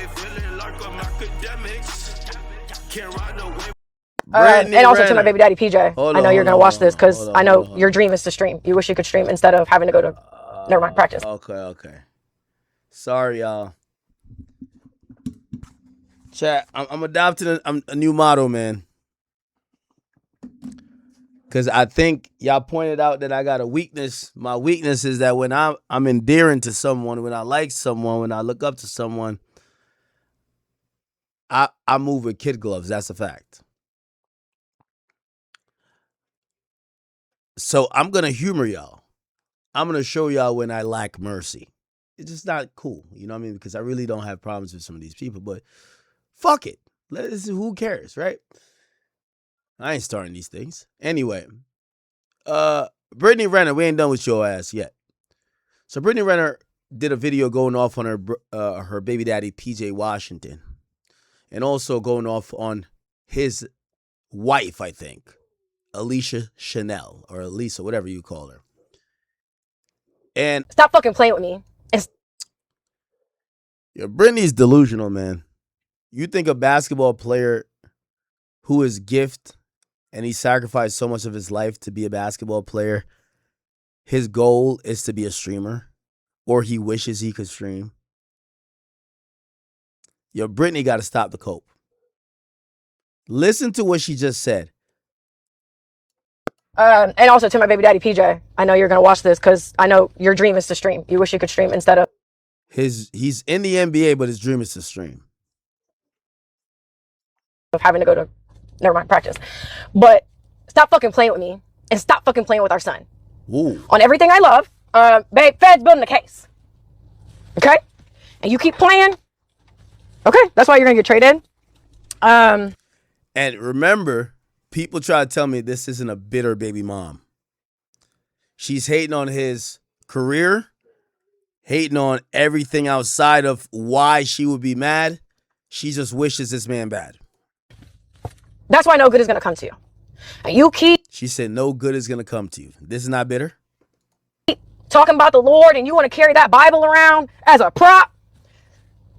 feeling like I'm Akademiks. Can't ride no wave. And also to my baby daddy PJ. I know you're gonna watch this because I know your dream is to stream. You wish you could stream instead of having to go to never mind, practice. Okay. Sorry, y'all. Chat, I'm adopting a new motto, man. Because I think y'all pointed out that I got a weakness. My weakness is that when I'm endearing to someone, when I like someone, when I look up to someone, I move with kid gloves. That's a fact. So I'm going to humor y'all. I'm going to show y'all when I lack mercy. It's just not cool. You know what I mean? Because I really don't have problems with some of these people. But fuck it. Who cares, right? I ain't starting these things. Anyway, Brittany Renner, we ain't done with your ass yet. So Brittany Renner did a video going off on her baby daddy, PJ Washington. And also going off on his wife, I think. Alicia Chanel, or Elisa, whatever you call her. And stop fucking playing with me. Brittany's delusional, man. You think a basketball player who is gifted and he sacrificed so much of his life to be a basketball player, his goal is to be a streamer, or he wishes he could stream? Brittany got to stop the cope. Listen to what she just said. And also to my baby daddy PJ. I know you're gonna watch this because I know your dream is to stream. You wish you could stream instead of he's in the NBA, but his dream is to stream. Having to go to never mind, practice. But stop fucking playing with me and stop fucking playing with our son. Ooh. On everything I love. Babe, Fed's building the case. Okay? And you keep playing. Okay, that's why you're gonna get traded. And remember, people try to tell me this isn't a bitter baby mom. She's hating on his career, hating on everything outside of why she would be mad. She just wishes this man bad. That's why no good is gonna come to you. And you keep... She said no good is gonna come to you. This is not bitter? Talking about the Lord and you want to carry that Bible around as a prop.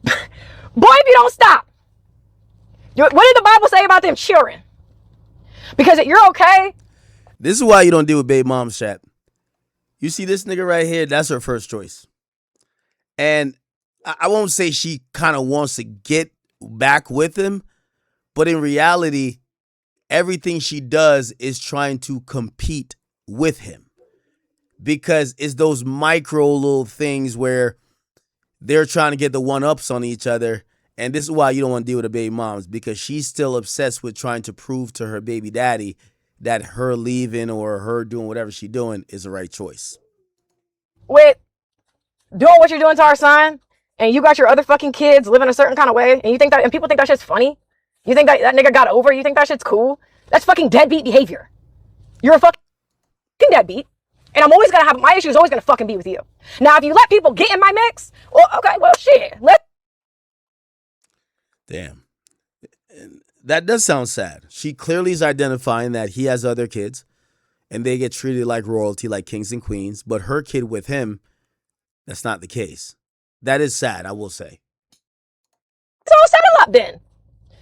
Boy, if you don't stop. What did the Bible say about them children? Because you're okay. This is why you don't deal with baby moms, chat. You see this nigga right here? That's her first choice. And I won't say she kind of wants to get back with him, but in reality, everything she does is trying to compete with him. Because it's those micro little things where they're trying to get the one-ups on each other. And this is why you don't want to deal with the baby moms, because she's still obsessed with trying to prove to her baby daddy that her leaving or her doing whatever she's doing is the right choice. With doing what you're doing to our son, and you got your other fucking kids living a certain kind of way, and you think that, and people think that shit's funny? You think that nigga got over? You think that shit's cool? That's fucking deadbeat behavior. You're a fucking deadbeat. And I'm always going to have, my issue is always going to fucking be with you. Now, if you let people get in my mix, well, okay, well, shit. Damn. That does sound sad. She clearly is identifying that he has other kids and they get treated like royalty, like kings and queens. But her kid with him, that's not the case. That is sad, I will say. So settle up then.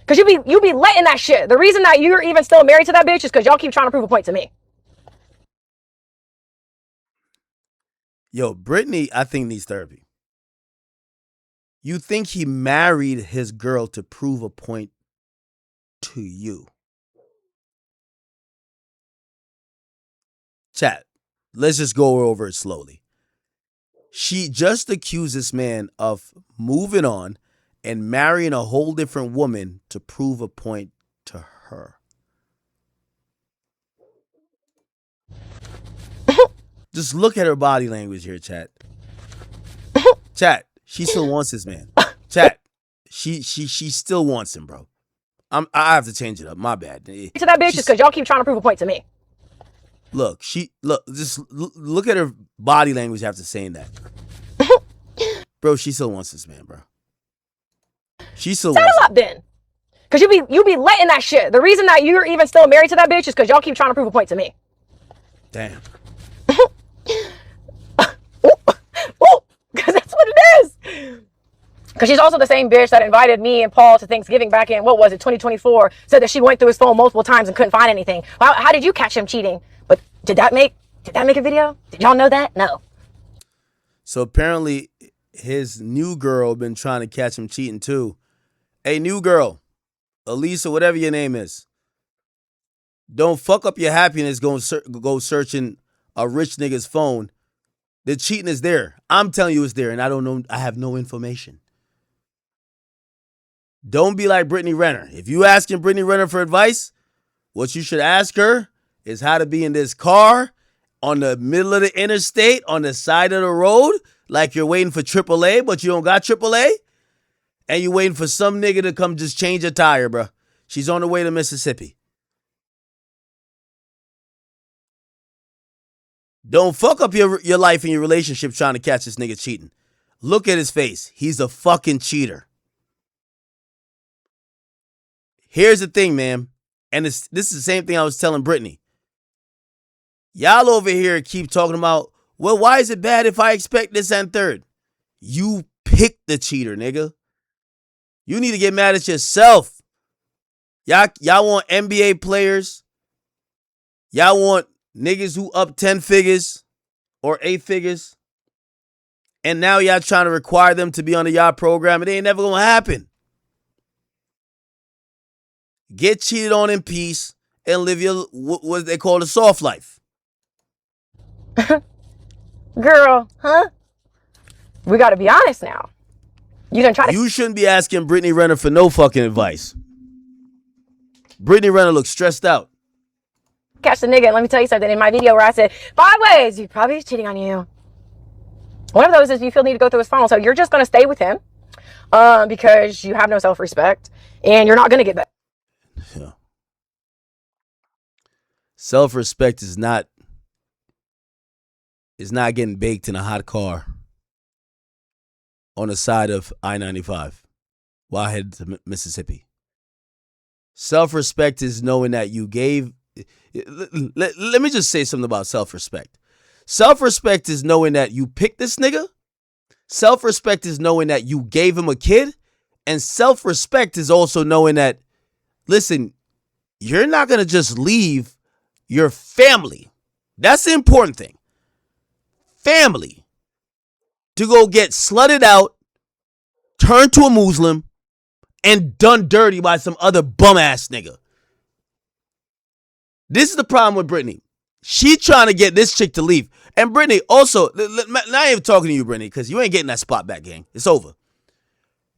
Because you be letting that shit. The reason that you're even still married to that bitch is because y'all keep trying to prove a point to me. Yo, Brittany, I think, needs therapy. You think he married his girl to prove a point to you? Chat, let's just go over it slowly. She just accused this man of moving on and marrying a whole different woman to prove a point to her. Just look at her body language here, chat. Chat, she still wants this man. Chat, she still wants him, bro. I have to change it up. My bad. To that bitch is because y'all keep trying to prove a point to me. Look, just look at her body language after saying that. Bro, she still wants this man, bro. She still wants him. Settle up then. Because you be letting that shit. The reason that you're even still married to that bitch is because y'all keep trying to prove a point to me. Damn. Because that's what it is. Because she's also the same bitch that invited me and Paul to Thanksgiving back in, what was it, 2024, said that she went through his phone multiple times and couldn't find anything. How did you catch him cheating? But did that make a video? Did y'all know that? No. So apparently his new girl been trying to catch him cheating too. Hey, new girl, Elisa, whatever your name is, don't fuck up your happiness go searching a rich nigga's phone. The cheating is there. I'm telling you it's there, and I don't know. I have no information. Don't be like Brittany Renner. If you asking Brittany Renner for advice, what you should ask her is how to be in this car on the middle of the interstate, on the side of the road, like you're waiting for AAA, but you don't got AAA, and you waiting for some nigga to come just change a tire, bro. She's on the way to Mississippi. Don't fuck up your life and your relationship trying to catch this nigga cheating. Look at his face. He's a fucking cheater. Here's the thing, man. And this is the same thing I was telling Brittany. Y'all over here keep talking about, well, why is it bad if I expect this and third? You picked the cheater, nigga. You need to get mad at yourself. Y'all want NBA players. Y'all want niggas who up 10 figures or 8 figures. And now y'all trying to require them to be on the y'all program. It ain't never going to happen. Get cheated on in peace and live your, what they call the soft life. Girl, huh? We got to be honest now. You shouldn't be asking Brittany Renner for no fucking advice. Brittany Renner looks stressed out. Catch the nigga. And let me tell you something. In my video where I said 5 ways you probably cheating on you. One of those is you feel need to go through his phone. So you're just going to stay with him because you have no self-respect and you're not going to get better. Yeah. Self-respect is not getting baked in a hot car on the side of I-95 while headed to Mississippi. Self-respect is knowing that you gave. Let me just say something about self-respect. Self-respect is knowing that you picked this nigga. Self-respect is knowing that you gave him a kid. And self-respect is also knowing that, listen, you're not going to just leave your family. That's the important thing. Family. To go get slutted out, turned to a Muslim, and done dirty by some other bum-ass nigga. This is the problem with Brittany. She trying to get this chick to leave. And Brittany, also, now I ain't even talking to you, Brittany, because you ain't getting that spot back, gang. It's over.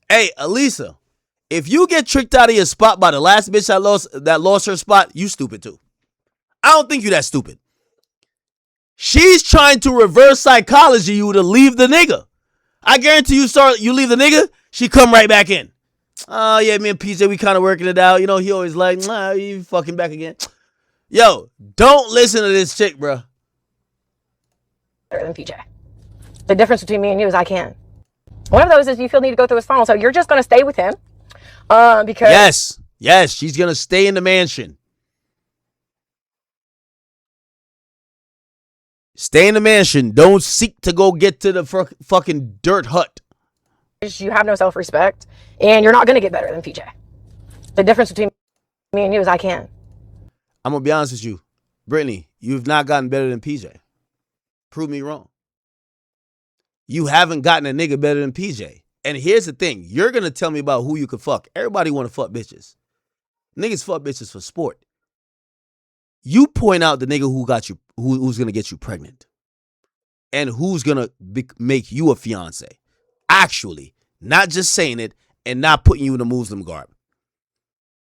Hey, Elisa, if you get tricked out of your spot by the last bitch that lost her spot, you stupid too. I don't think you that stupid. She's trying to reverse psychology you to leave the nigga. I guarantee you leave the nigga, she come right back in. Oh, yeah, me and PJ, we kind of working it out. You know, he always like, nah, you fucking back again. Yo, don't listen to this chick, bro. Better than PJ. The difference between me and you is I can. One of those is you feel need to go through his phone. So you're just going to stay with him because... Yes, she's going to stay in the mansion. Stay in the mansion. Don't seek to go get to the fucking dirt hut. You have no self-respect, and you're not going to get better than PJ. The difference between me and you is I can. I'm going to be honest with you. Brittany, you've not gotten better than PJ. Prove me wrong. You haven't gotten a nigga better than PJ. And here's the thing. You're going to tell me about who you could fuck. Everybody want to fuck bitches. Niggas fuck bitches for sport. You point out the nigga who's going to get you pregnant. And who's going to make you a fiance. Actually, not just saying it and not putting you in a Muslim garb.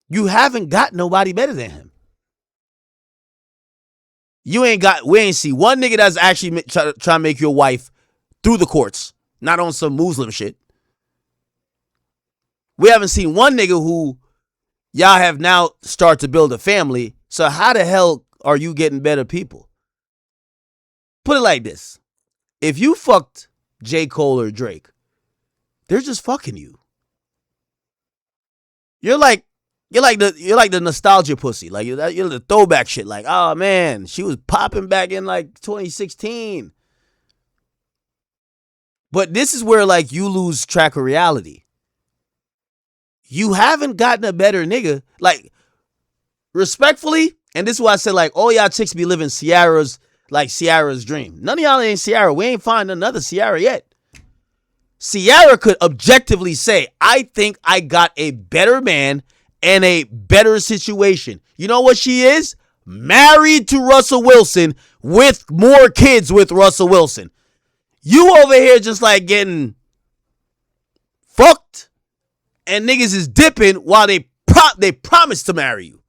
You haven't got nobody better than him. We ain't see one nigga that's actually trying to make your wife through the courts, not on some Muslim shit. We haven't seen one nigga who y'all have now started to build a family. So how the hell are you getting better people? Put it like this. If you fucked J. Cole or Drake, they're just fucking you. You're like the nostalgia pussy. Like you're the throwback shit. Like, oh man, she was popping back in like 2016. But this is where like you lose track of reality. you haven't gotten a better nigga. Like, respectfully, and this is why I said, like, all y'all chicks be living Ciara's dream. None of y'all ain't Ciara. We ain't find another Ciara yet. Ciara could objectively say, I think I got a better man and a better situation. You know what she is? Married to Russell Wilson with more kids with Russell Wilson. You over here just like getting fucked and niggas is dipping while they promise to marry you.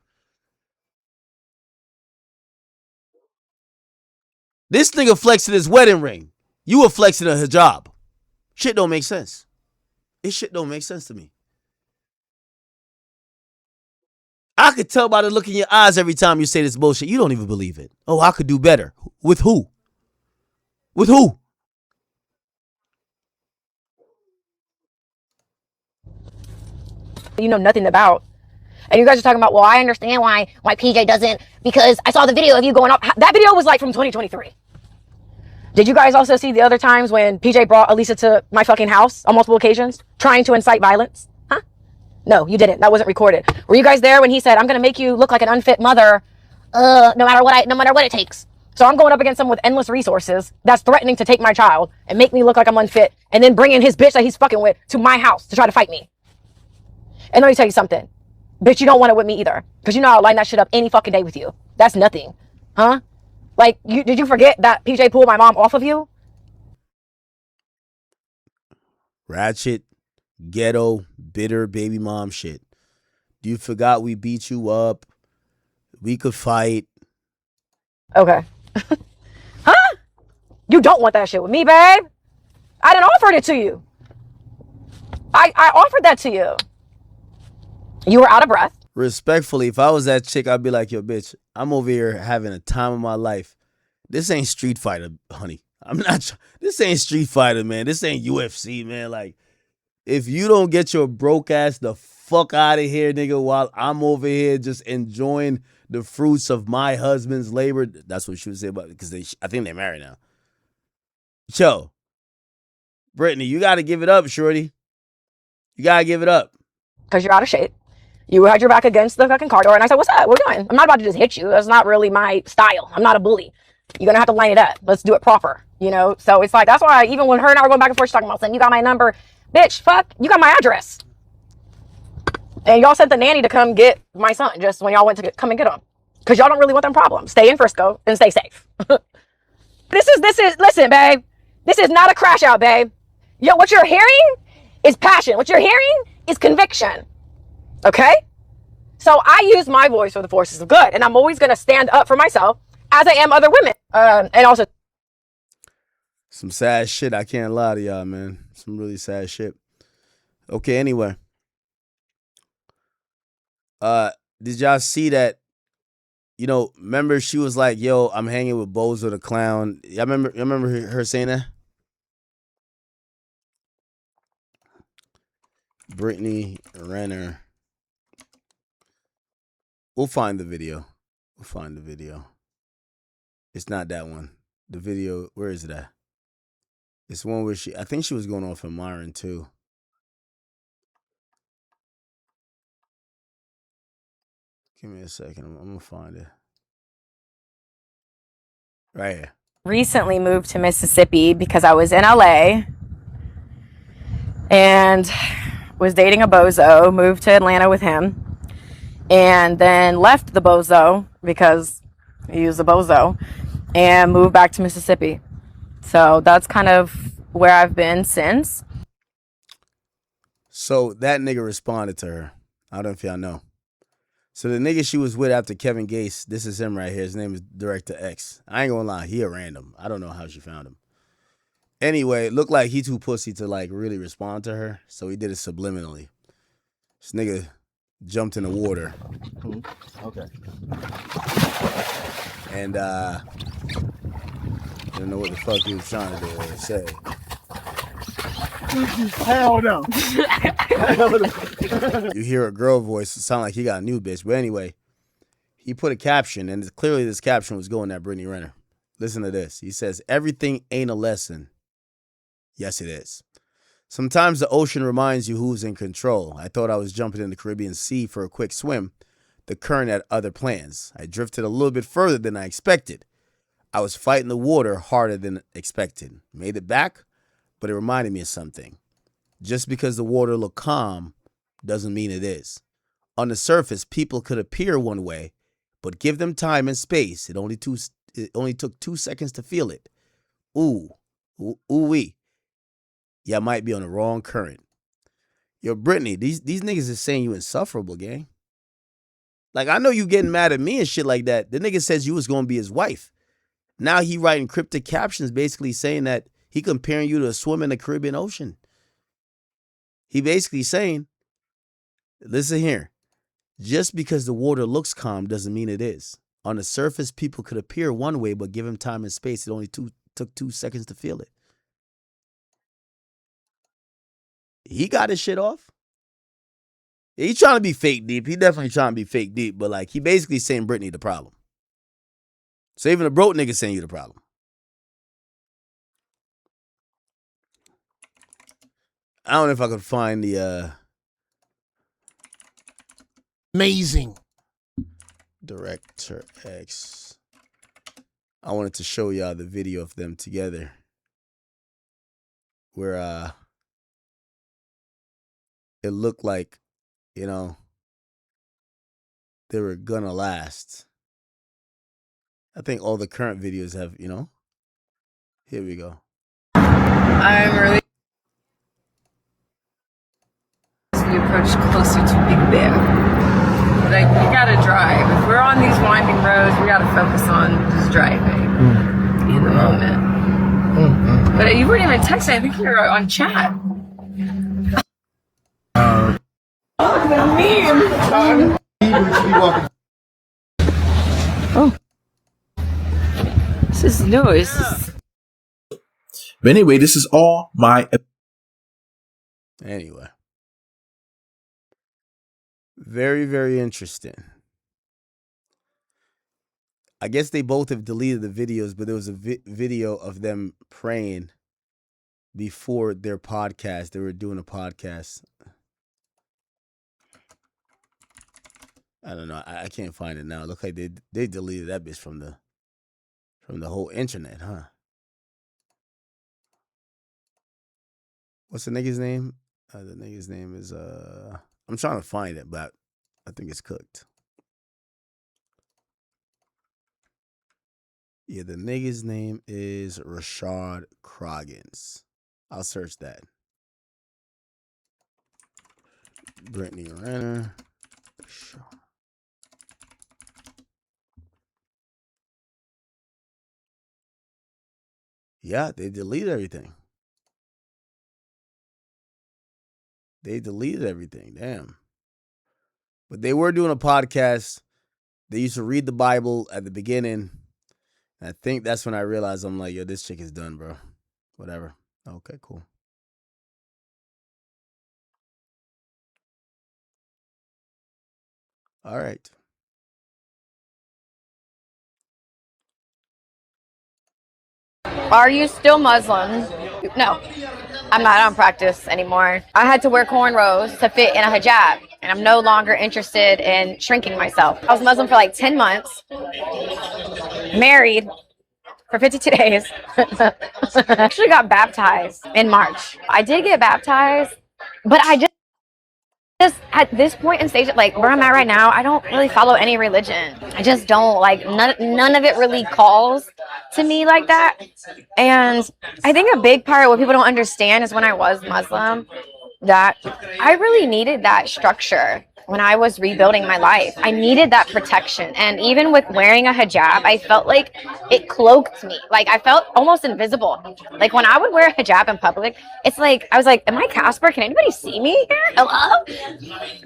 This nigga flexing his wedding ring. You were flexing a hijab. Shit don't make sense. This shit don't make sense to me. I could tell by the look in your eyes every time you say this bullshit. You don't even believe it. Oh, I could do better. With who? With who? You know nothing about. And you guys are talking about, well, I understand why PJ doesn't, because I saw the video of you going up. That video was like from 2023. Did you guys also see the other times when PJ brought Elisa to my fucking house on multiple occasions, trying to incite violence? Huh? No, you didn't. That wasn't recorded. Were you guys there when he said, I'm going to make you look like an unfit mother, no matter what it takes? So I'm going up against someone with endless resources that's threatening to take my child and make me look like I'm unfit, and then bringing his bitch that he's fucking with to my house to try to fight me. And let me tell you something. Bitch, you don't want it with me either. Because you know I'll line that shit up any fucking day with you. That's nothing. Huh? Like, did you forget that PJ pulled my mom off of you? Ratchet, ghetto, bitter baby mom shit. You forgot we beat you up. We could fight. Okay. Huh? You don't want that shit with me, babe. I didn't offer it to you. I offered that to you. You were out of breath. Respectfully, if I was that chick, I'd be like, yo, bitch, I'm over here having a time of my life. This ain't Street Fighter, honey. This ain't Street Fighter, man. This ain't UFC, man. Like, if you don't get your broke ass the fuck out of here, nigga, while I'm over here just enjoying the fruits of my husband's labor. That's what she would say about it, because I think they're married now. Yo, Brittany, you got to give it up, shorty. You got to give it up. Because you're out of shape. You had your back against the fucking car door, and I said, what's up? What are you doing? I'm not about to just hit you. That's not really my style. I'm not a bully. You're going to have to line it up. Let's do it proper, you know? So it's like, that's why even when her and I were going back and forth, she's talking about saying, you got my number. Bitch, fuck, you got my address. And y'all sent the nanny to come get my son just when y'all went to come and get him. Because y'all don't really want them problems. Stay in Frisco and stay safe. Listen, babe. This is not a crash out, babe. Yo, what you're hearing is passion. What you're hearing is conviction. Okay? So I use my voice for the forces of good. And I'm always going to stand up for myself as I am other women. And also. Some sad shit. I can't lie to y'all, man. Some really sad shit. Okay, anyway. Did y'all see that? You know, remember she was like, yo, I'm hanging with Bozo the Clown. Y'all remember her saying that? Brittany Renner. We'll find the video. It's not that one. The video, where is it at? It's one where I think she was going off in Myron too. Give me a second. I'm going to find it. Right here. Recently moved to Mississippi because I was in LA and was dating a bozo, moved to Atlanta with him, and then left the bozo because he was a bozo and moved back to Mississippi. So that's kind of where I've been since. So that nigga responded to her. I don't know if y'all know. So the nigga she was with after Kevin Gates, this is him right here. His name is Director X. I ain't gonna lie, he a random. I don't know how she found him. Anyway, it looked like he too pussy to like really respond to her, so he did it subliminally. This nigga jumped in the water. Okay. And I don't know what the fuck he was trying to do or say. Hell no. You hear a girl voice, it sound like he got a new bitch. But anyway, he put a caption, and clearly this caption was going at Brittany Renner. Listen to this. He says, everything ain't a lesson. Yes, it is. Sometimes the ocean reminds you who's in control. I thought I was jumping in the Caribbean Sea for a quick swim. The current had other plans. I drifted a little bit further than I expected. I was fighting the water harder than expected. Made it back, but it reminded me of something. Just because the water looked calm doesn't mean it is. On the surface, people could appear one way, but give them time and space. It only took 2 seconds to feel it. Ooh-wee. Y'all might be on the wrong current. Yo, Brittany, these niggas is saying you insufferable, gang. Like, I know you getting mad at me and shit like that. The nigga says you was going to be his wife. Now he writing cryptic captions basically saying that he comparing you to a swim in the Caribbean Ocean. He basically saying, listen here, just because the water looks calm doesn't mean it is. On the surface, people could appear one way, but give him time and space. It only took 2 seconds to feel it. He got his shit off. He trying to be fake deep. He definitely trying to be fake deep, but like he basically saying Brittany the problem. So even a broke nigga saying you the problem. I don't know if I could find the Amazing. Director X. I wanted to show y'all the video of them together. Where it looked like, you know, they were gonna last. I think all the current videos have, you know. Here we go. I'm really as we approach closer to Big Bear. Like, we gotta drive. If we're on these winding roads, we gotta focus on just driving in the moment. But you weren't even texting. I think you were on chat. Oh, the meme. Oh. This is noise. But anyway, this is all my. Anyway. Very, very interesting. I guess they both have deleted the videos, but there was a video of them praying before their podcast. They were doing a podcast. I don't know. I can't find it now. It looks like they deleted that bitch from the whole internet, huh? What's the nigga's name? The nigga's name is I'm trying to find it, but I think it's cooked. Yeah, the nigga's name is Rashad Croggins. I'll search that. Brittany Renner. Yeah, they deleted everything. They deleted everything. Damn. But they were doing a podcast. They used to read the Bible at the beginning. And I think that's when I realized, I'm like, yo, this chick is done, bro. Whatever. Okay, cool. All right. Are you still Muslim? No, I'm not. I don't practice anymore. I had to wear cornrows to fit in a hijab, and I'm no longer interested in shrinking myself. I was Muslim for like 10 months, married for 52 days. Actually got baptized in March. I did get baptized, but I just at this point in stage, like where I'm at right now, I don't really follow any religion. I just don't like none of it really calls to me like that. And I think a big part of what people don't understand is when I was Muslim, that I really needed that structure when I was rebuilding my life. I needed that protection. And even with wearing a hijab, I felt like it cloaked me. Like I felt almost invisible. Like when I would wear a hijab in public, it's like, I was like, am I Casper? Can anybody see me here? Hello?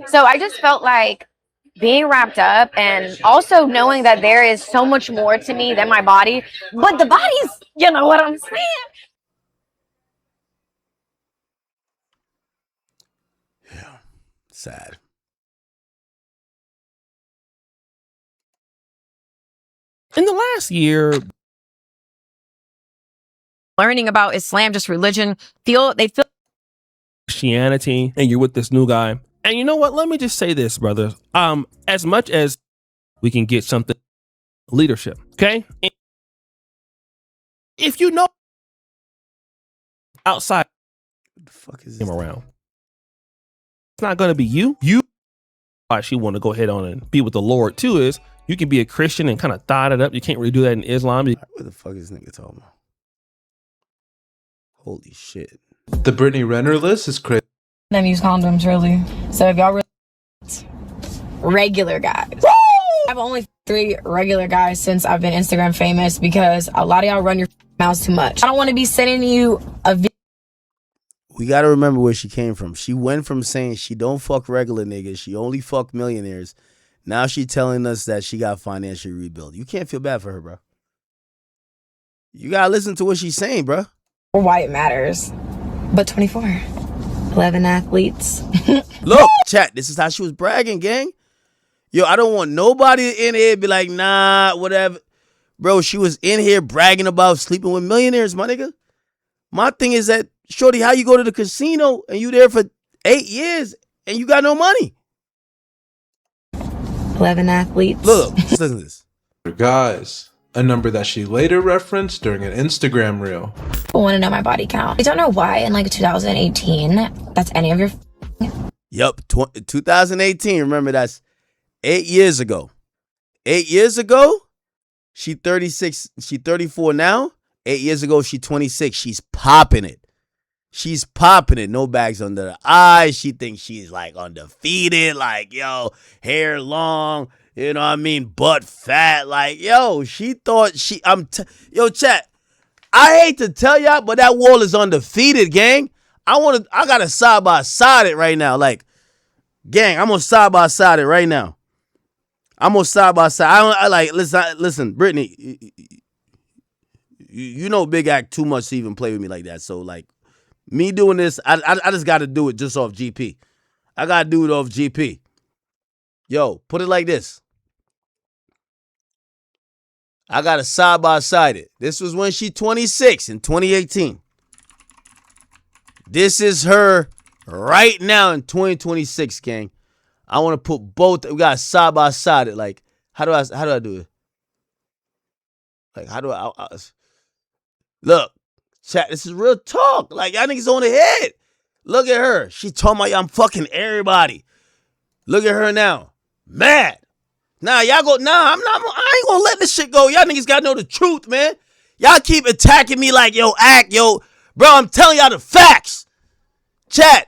So I just felt like being wrapped up and also knowing that there is so much more to me than my body, but the body's, you know what I'm saying? Yeah. Sad. In the last year, Learning about Islam, just religion, they feel Christianity and you're with this new guy. And you know what? Let me just say this, brother. As much as we can get something leadership, okay? If you know outside What the fuck is him this? around, it's not going to be you. Why she want to go ahead on and be with the Lord too is you can be a Christian and kind of thought it up. You can't really do that in Islam. What the fuck is this nigga talking about? Holy shit. The Brittany Renner list is crazy. Them use condoms, really. So if y'all regular guys. I've only 3 regular guys since I've been Instagram famous because a lot of y'all run your mouths too much. I don't want to be sending you a video. We got to remember where she came from. She went from saying she don't fuck regular niggas. She only fuck millionaires. Now she telling us that she got financial rebuild. You can't feel bad for her, bro. You got to listen to what she's saying, bro. Or why it matters. But 24. 11 athletes. Look, chat, this is how she was bragging, gang. Yo, I don't want nobody in here be like, nah, whatever. Bro, she was in here bragging about sleeping with millionaires, my nigga. My thing is that, shorty, how you go to the casino and you there for 8 years and you got no money? 11 athletes. Look, listen to this. Guys, a number that she later referenced during an Instagram reel. People want to know my body count. I don't know why in like 2018 that's any of your Yup, 2018. Remember, that's 8 years ago. 8 years ago, she 36. She 34 now. 8 years ago, she 26. She's popping it. She's popping it. No bags under the eyes. She thinks she's like undefeated. Like, yo, hair long. You know what I mean? Butt fat. Like, yo, she thought she. Yo, chat. I hate to tell y'all, but that wall is undefeated, gang. I got to side by side it right now. Like, gang, I'm gonna side by side it right now. I'm gonna side by side. Listen, Brittany. You know Big Act too much to even play with me like that. So like, me doing this, I just got to do it just off GP. I got to do it off GP. Yo, put it like this. I got to side by side it. This was when she 26 in 2018. This is her right now in 2026, gang. I want to put both. We got to side by side it. Like, how do I do it? Like, how do I look, chat, this is real talk. Like, y'all niggas on the head. Look at her. She told me I'm fucking everybody. Look at her now. Mad. Nah, y'all go, I ain't gonna let this shit go. Y'all niggas gotta know the truth, man. Y'all keep attacking me like, yo, bro, I'm telling y'all the facts. Chat,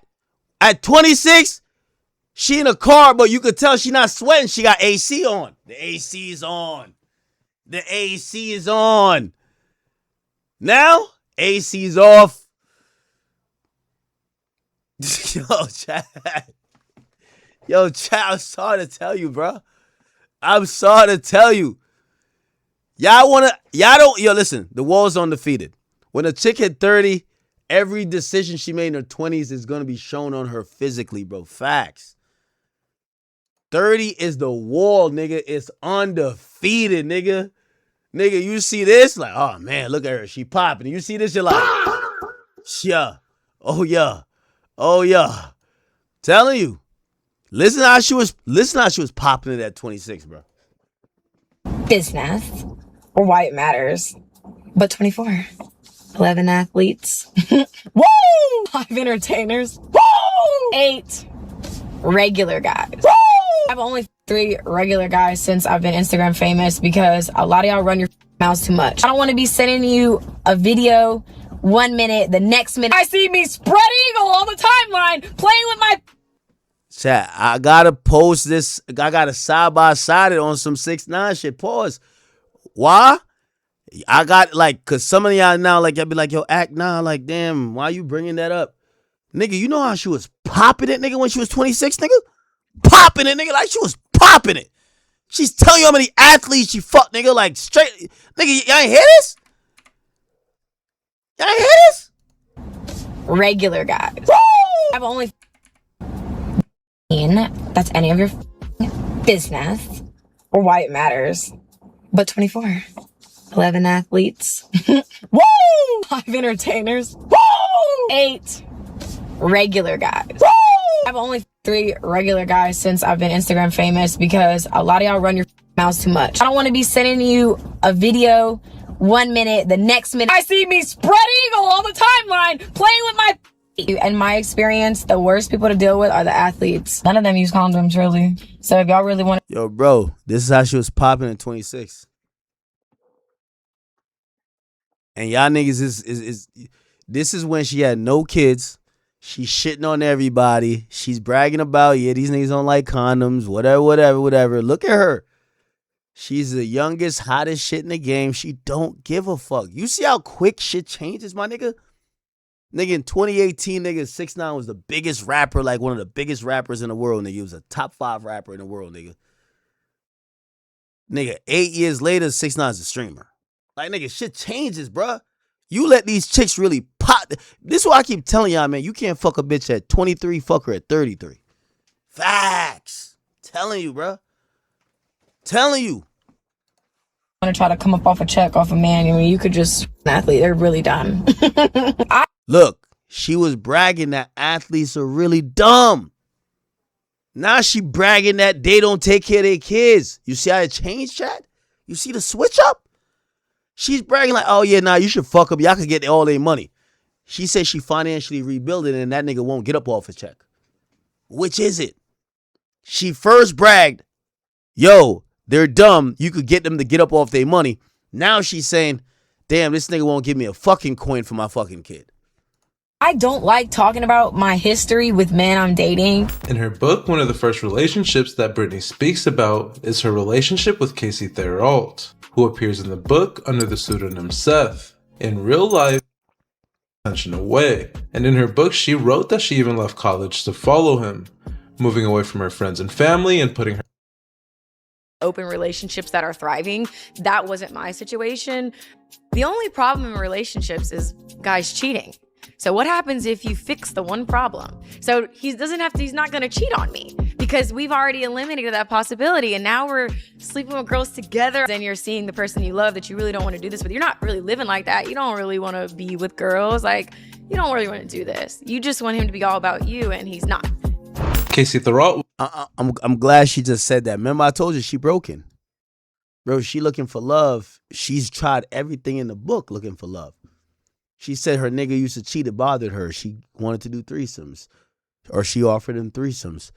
at 26, she in a car, but you could tell she not sweating. She got AC on. The AC is on. The AC is on. Now, AC's off. Yo, chat. I'm sorry to tell you, bro. I'm sorry to tell you. Listen, the wall's undefeated. When a chick hit 30, every decision she made in her 20s is going to be shown on her physically, bro. Facts. 30 is the wall, nigga. It's undefeated, nigga. Nigga, you see this? Like, oh, man, look at her. She popping. You see this? You're like, yeah. Oh, yeah. Oh, yeah. Telling you. Listen how she was popping it at 26, bro. business or why it matters. But 24. 11 athletes. Woo! 5 entertainers. Woo! 8 regular guys. Woo! I've only 3 regular guys since I've been Instagram famous because a lot of y'all run your mouths too much. I don't want to be sending you a video 1 minute, the next minute I see me spread eagle on the timeline playing with my chat. I gotta post this. I gotta side by side it on some 6ix9ine shit. Pause. Why? I got like, cause some of y'all now like y'all be like, yo, act now. Like, damn, why you bringing that up, nigga? You know how she was popping it, nigga, when she was 26, nigga. Popping it, nigga, like she was popping it. She's telling you how many athletes she fucked, nigga. Like straight, nigga. Y'all ain't hear this? Y'all ain't hear this? regular guys. Woo! I've only that's any of your business or why it matters. But 24. 11 athletes. Woo! 5 entertainers. Woo! 8 regular guys. I've only 3 regular guys since I've been Instagram famous because a lot of y'all run your mouths too much. I don't want to be sending you a video 1 minute, the next minute I see me spread eagle on the timeline playing with my. In my experience, the worst people to deal with are the athletes. None of them use condoms, really. So if y'all really want Yo, bro, this is how she was popping in 26. And y'all niggas is this is when she had no kids. She's shitting on everybody. She's bragging about, yeah, these niggas don't like condoms, whatever. Look at her. She's the youngest, hottest shit in the game. She don't give a fuck. You see how quick shit changes, my nigga? Nigga, in 2018, nigga, 6ix9ine was the biggest rapper, like one of the biggest rappers in the world, nigga. He was a top 5 rapper in the world, nigga. Nigga, 8 years later, 6ix9ine's a streamer. Like, nigga, shit changes, bruh. You let these chicks really pop. This is why I keep telling y'all, man, you can't fuck a bitch at 23, fuck her at 33. Facts. Telling you, bruh. Telling you. to try to come up off a check off a man, I mean, you could just, an athlete, they're really dumb. Look, she was bragging that athletes are really dumb. Now she bragging that they don't take care of their kids. You see how it changed, chat? You see the switch up? She's bragging like, oh yeah, nah, you should fuck up. Y'all can get all their money. She said she financially rebuilding and that nigga won't get up off a check. Which is it? She first bragged, yo, they're dumb. You could get them to get up off their money. Now she's saying, damn, this nigga won't give me a fucking coin for my fucking kid. I don't like talking about my history with men I'm dating. In her book, one of the first relationships that Brittany speaks about is her relationship with Casey Therault, who appears in the book under the pseudonym Seth. In real life, attention away. And in her book, she wrote that she even left college to follow him, moving away from her friends and family and putting her Open relationships that are thriving. That wasn't my situation. The only problem in relationships is guys cheating. So what happens if you fix the one problem? So he's not gonna cheat on me because we've already eliminated that possibility, and now we're sleeping with girls together. Then you're seeing the person you love that you really don't want to do this with. You're not really living like that. You don't really want to be with girls. Like, you don't really want to do this. You just want him to be all about you, and he's not. Casey Therault. I'm glad she just said that. Remember, I told you she broken. Bro, she looking for love. She's tried everything in the book looking for love. She said her nigga used to cheat. It bothered her. She wanted to do threesomes. Or she offered him threesomes.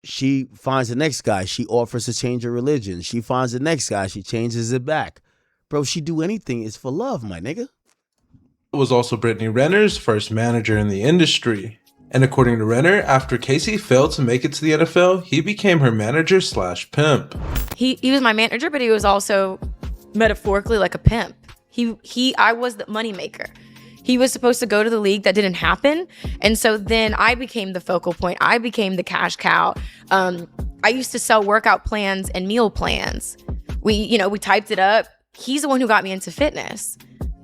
She finds the next guy. She offers to change her religion. She finds the next guy. She changes it back. Bro, she do anything. It's for love, my nigga. Was also Brittany Renner's first manager in the industry. And according to Renner, after Casey failed to make it to the NFL, he became her manager / pimp. He was my manager, but he was also metaphorically like a pimp. I was the moneymaker. He was supposed to go to the league. That didn't happen. And so then I became the focal point. I became the cash cow. I used to sell workout plans and meal plans. We typed it up. He's the one who got me into fitness.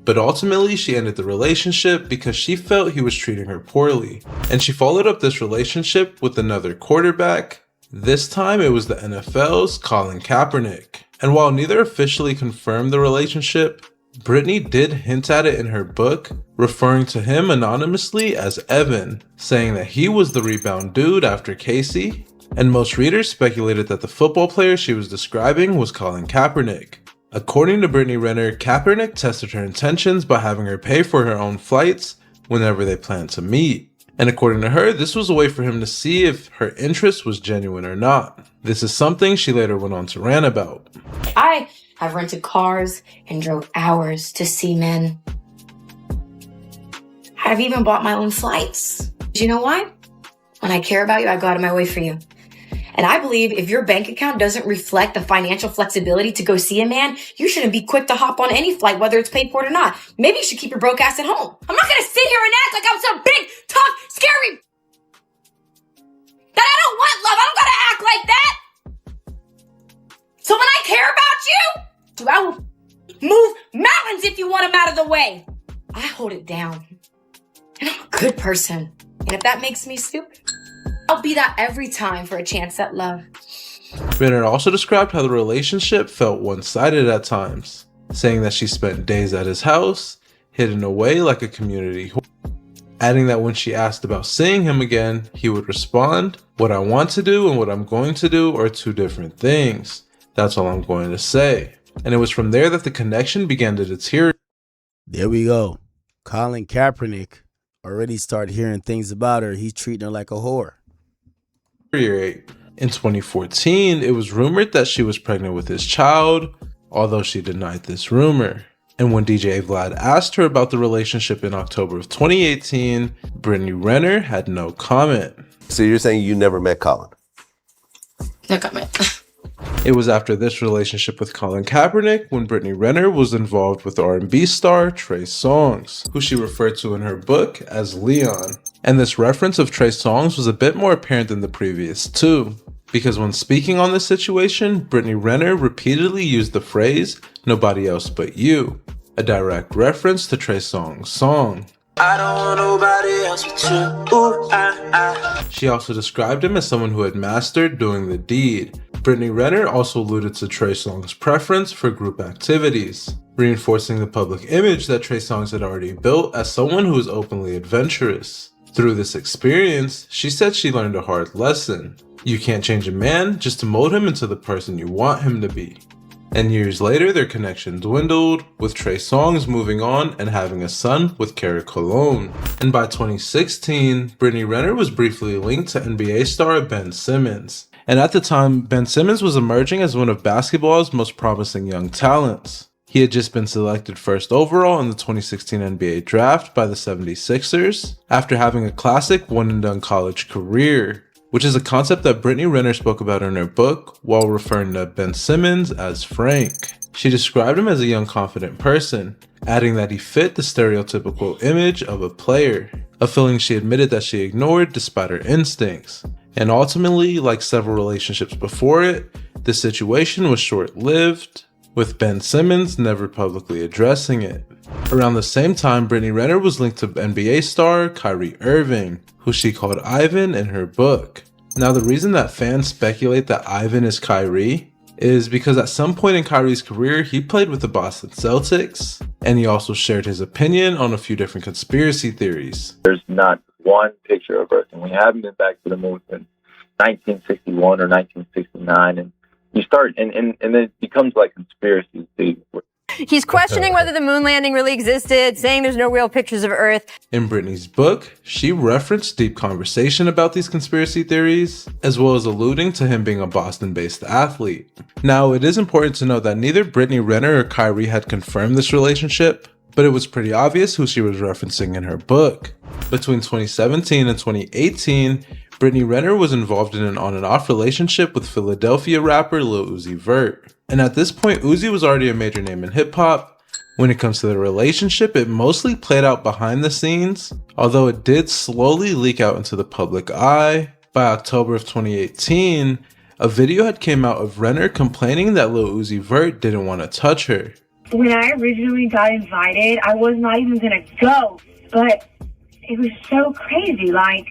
But ultimately, she ended the relationship because she felt he was treating her poorly. And she followed up this relationship with another quarterback. This time, it was the NFL's Colin Kaepernick. And while neither officially confirmed the relationship, Brittany did hint at it in her book, referring to him anonymously as Evan, saying that he was the rebound dude after Casey. And most readers speculated that the football player she was describing was Colin Kaepernick. According to Brittany Renner, Kaepernick tested her intentions by having her pay for her own flights whenever they planned to meet. And according to her, this was a way for him to see if her interest was genuine or not. This is something she later went on to rant about. I have rented cars and drove hours to see men. I've even bought my own flights. Do you know why? When I care about you, I go out of my way for you. And I believe if your bank account doesn't reflect the financial flexibility to go see a man, you shouldn't be quick to hop on any flight, whether it's paid for or not. Maybe you should keep your broke ass at home. I'm not gonna sit here and act like I'm some big, tough, scary... that I don't want love. I don't gotta act like that. So when I care about you, I will move mountains if you want them out of the way. I hold it down. And I'm a good person. And if that makes me stupid, I'll be that every time for a chance at love. Renner also described how the relationship felt one-sided at times, saying that she spent days at his house, hidden away like a community whore. adding that when she asked about seeing him again, he would respond, "What I want to do and what I'm going to do are two different things. That's all I'm going to say." And it was from there that the connection began to deteriorate. There we go. Colin Kaepernick already started hearing things about her. He's treating her like a whore. In 2014, it was rumored that she was pregnant with his child, although she denied this rumor. And when DJ Vlad asked her about the relationship in October of 2018, Brittany Renner had no comment. So you're saying you never met Colin? No comment. It was after this relationship with Colin Kaepernick when Brittany Renner was involved with R&B star Trey Songz, who she referred to in her book as Leon. And this reference of Trey Songz was a bit more apparent than the previous two, because when speaking on this situation, Brittany Renner repeatedly used the phrase, "nobody else but you," a direct reference to Trey Songz' song. I don't want nobody else but you. Ooh, She also described him as someone who had mastered doing the deed. Brittany Renner also alluded to Trey Songz' preference for group activities, reinforcing the public image that Trey Songz had already built as someone who was openly adventurous. Through this experience, she said she learned a hard lesson. You can't change a man just to mold him into the person you want him to be. And years later, their connection dwindled, with Trey Songz moving on and having a son with Cara Colon. And by 2016, Brittany Renner was briefly linked to NBA star Ben Simmons. And at the time, Ben Simmons was emerging as one of basketball's most promising young talents. He had just been selected first overall in the 2016 NBA draft by the 76ers, after having a classic one-and-done college career, which is a concept that Brittany Renner spoke about in her book while referring to Ben Simmons as Frank. She described him as a young, confident person, adding that he fit the stereotypical image of a player, a feeling she admitted that she ignored despite her instincts. And ultimately, like several relationships before it, the situation was short-lived, with Ben Simmons never publicly addressing it. Around the same time, Brittany Renner was linked to NBA star Kyrie Irving, who she called Ivan in her book. Now, the reason that fans speculate that Ivan is Kyrie is because at some point in Kyrie's career, he played with the Boston Celtics, and he also shared his opinion on a few different conspiracy theories. There's not one picture of Earth, and we haven't been back to the moon since 1961 or 1969, and you start, and then it becomes like conspiracy theories. He's questioning whether the moon landing really existed, saying there's no real pictures of Earth. In Brittany's book, she referenced deep conversation about these conspiracy theories, as well as alluding to him being a Boston-based athlete. Now, it is important to note that neither Brittany Renner or Kyrie had confirmed this relationship, but it was pretty obvious who she was referencing in her book. Between 2017 and 2018, Brittany Renner was involved in an on and off relationship with Philadelphia rapper Lil Uzi Vert. And at this point, Uzi was already a major name in hip hop. When it comes to the relationship, it mostly played out behind the scenes, although it did slowly leak out into the public eye. By October of 2018, a video had came out of Renner complaining that Lil Uzi Vert didn't want to touch her. When I originally got invited, I was not even gonna go, but it was so crazy. Like,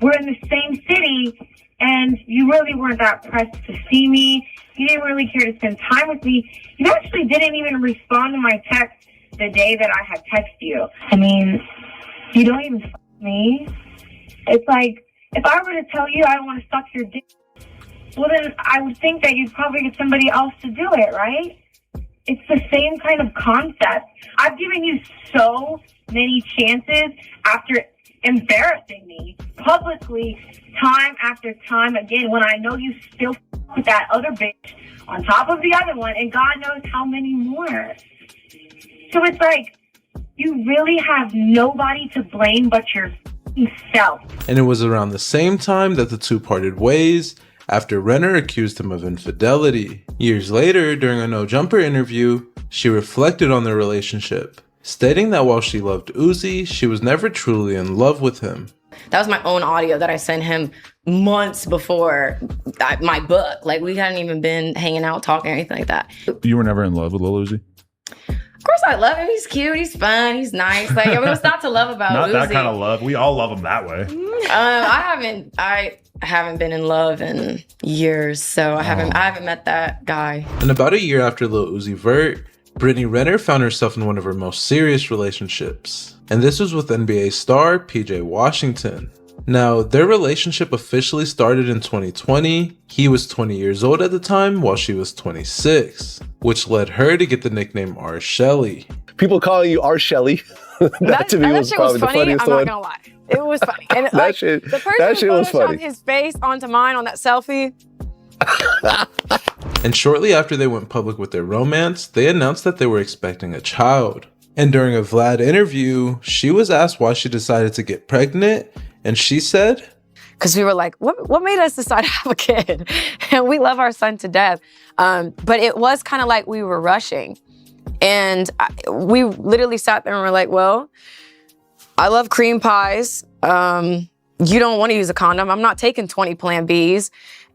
we're in the same city, and you really weren't that pressed to see me. You didn't really care to spend time with me. You actually didn't even respond to my text the day that I had texted you. I mean, you don't even fuck me. It's like, if I were to tell you I don't want to suck your dick, well then I would think that you'd probably get somebody else to do it, right? It's the same kind of concept. I've given you so many chances after embarrassing me publicly time after time again when I know you still with that other bitch on top of the other one and God knows how many more. So it's like you really have nobody to blame but yourself. And it was around the same time that the two parted ways after Renner accused him of infidelity. Years later, during a No Jumper interview, she reflected on their relationship, stating that while she loved Uzi, she was never truly in love with him. That was my own audio that I sent him months before my book. Like, we hadn't even been hanging out, talking, or anything like that. You were never in love with Lil Uzi? Of course I love him. He's cute. He's fun. He's nice. Like, I mean, what's not to love about Not Uzi? that kind of love. We all love him that way. I haven't been in love in years, so I haven't met that guy. And about a year after Lil Uzi Vert, Brittany Renner found herself in one of her most serious relationships, and this was with NBA star PJ Washington. Now, their relationship officially started in 2020. He was 20 years old at the time, while she was 26, which led her to get the nickname R. Shelley. People calling you R. Shelley. that to me was shit probably was the funny. funniest I'm not one. gonna lie. It was funny. And That like, shit- the person that who shit was photoshopped funny. his face onto mine on that selfie. And shortly after they went public with their romance, they announced that they were expecting a child. And during a Vlad interview, she was asked why she decided to get pregnant, and she said, Because we were like, what made us decide to have a kid? And we love our son to death. But it was kind of like we were rushing. And we literally sat there and were like, well, I love cream pies. You don't want to use a condom. I'm not taking 20 Plan Bs.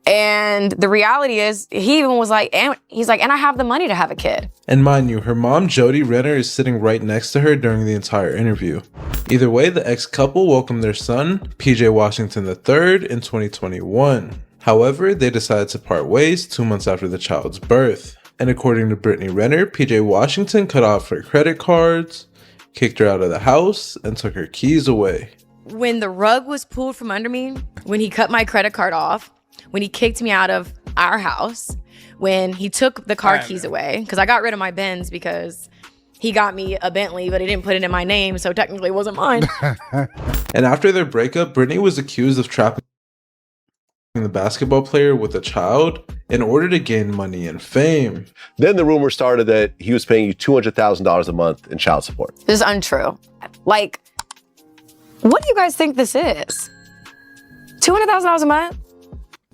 And the reality is, he even was like, and I have the money to have a kid. and mind you, her mom, Jody Renner, is sitting right next to her during the entire interview. Either way, the ex-couple welcomed their son, PJ Washington III, in 2021. However, they decided to part ways 2 months after the child's birth. And according to Brittany Renner, PJ Washington cut off her credit cards, kicked her out of the house, and took her keys away. When the rug was pulled from under me, when he cut my credit card off, when he kicked me out of our house, when he took the car keys away, because I got rid of my Benz because he got me a Bentley, but he didn't put it in my name, so technically it wasn't mine. And after their breakup, Brittany was accused of trapping the basketball player with a child in order to gain money and fame. Then the rumor started that he was paying you $200,000 a month in child support. This is untrue. Like, what do you guys think this is? $200,000 a month?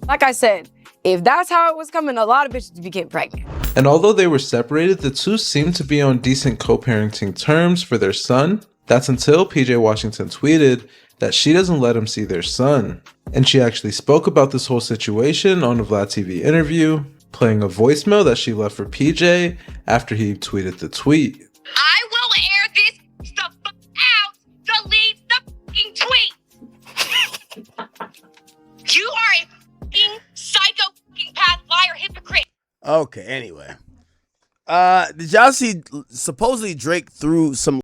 Like I said, if that's how it was coming, a lot of bitches became pregnant. And although they were separated, the two seemed to be on decent co-parenting terms for their son. That's until PJ Washington tweeted that she doesn't let him see their son. And she actually spoke about this whole situation on a Vlad TV interview, playing a voicemail that she left for PJ after he tweeted the tweet. I will air this the fuck out. Delete the fucking tweet. You are a fucking psycho, fucking path, liar, hypocrite. Okay, anyway. Did y'all see supposedly Drake threw some